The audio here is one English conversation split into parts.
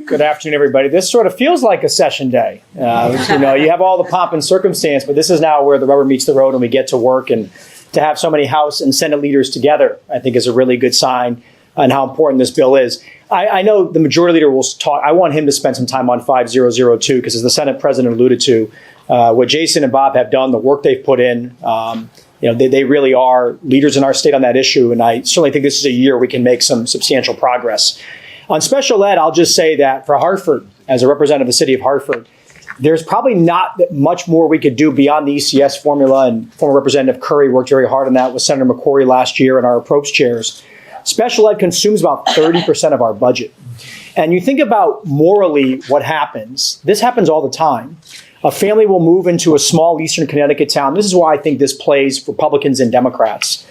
Good afternoon, everybody. This sort of feels like a session day. You have all the pomp and circumstance, but this is now where the rubber meets the road and we get to work. And to have so many House and Senate leaders together, I think is a really good sign on how important this bill is. I know the majority leader will talk. I want him to spend some time on 5002 because, as the Senate president alluded to, what Jason and Bob have done, the work they've put in, they really are leaders in our state on that issue. And I certainly think this is a year we can make some substantial progress. On special ed, I'll just say that for Hartford, as a representative of the city of Hartford, there's probably not much more we could do beyond the ECS formula. And former Representative Curry worked very hard on that with Senator McCrory last year and our approach chairs. Special ed consumes about 30% of our budget. And you think about morally what happens. This happens all the time. A family will move into a small eastern Connecticut town. This is why I think this plays for Republicans and Democrats.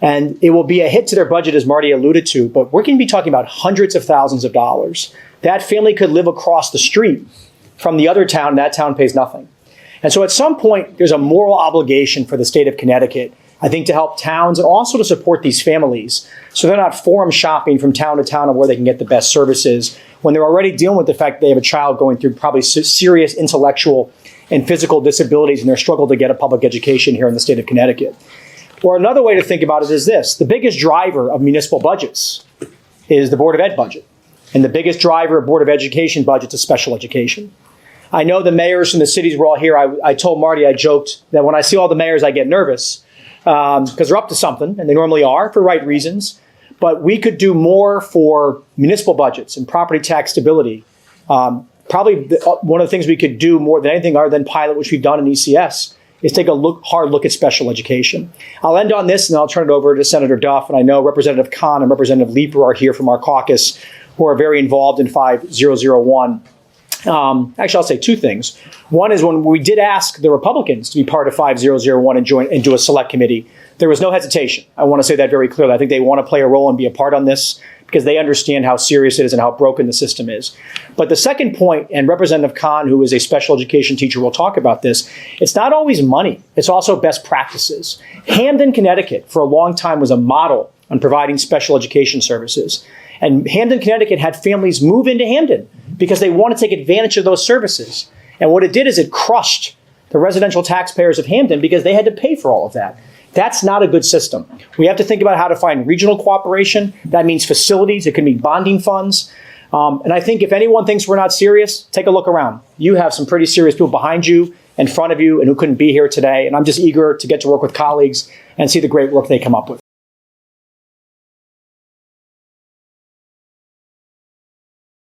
And it will be a hit to their budget, as Marty alluded to, but we're going to be talking about hundreds of thousands of dollars. That family could live across the street from the other town, and that town pays nothing. And so at some point, there's a moral obligation for the state of Connecticut, I think, to help towns and also to support these families so they're not forum shopping from town to town on where they can get the best services when they're already dealing with the fact that they have a child going through probably serious intellectual and physical disabilities and their struggle to get a public education here in the state of Connecticut. Or another way to think about it is this. The biggest driver of municipal budgets is the Board of Ed budget. And the biggest driver of Board of Education budgets is special education. I know the mayors from the cities were all here. I told Marty, I joked that when I see all the mayors, I get nervous because they're up to something, and they normally are for right reasons. But we could do more for municipal budgets and property tax stability. Probably one of the things we could do more than anything other than pilot, which we've done in ECS, is take a hard look at special education. I'll end on this, and I'll turn it over to Senator Duff. And I know Representative Khan and Representative Leeper are here from our caucus who are very involved in 5001. Actually, I'll say two things. One is when we did ask the Republicans to be part of 5001 and do a select committee, there was no hesitation. I want to say that very clearly. I think they want to play a role and be a part on this because they understand how serious it is and how broken the system is. But the second point, and Representative Khan, who is a special education teacher, will talk about this, it's not always money. It's also best practices. Hamden, Connecticut, for a long time was a model on providing special education services. And Hamden, Connecticut had families move into Hamden because they want to take advantage of those services. And what it did is it crushed the residential taxpayers of Hamden because they had to pay for all of that. That's not a good system. We have to think about how to find regional cooperation. That means facilities. It can be bonding funds. And I think if anyone thinks we're not serious, take a look around. You have some pretty serious people behind you, in front of you, and who couldn't be here today. And I'm just eager to get to work with colleagues and see the great work they come up with.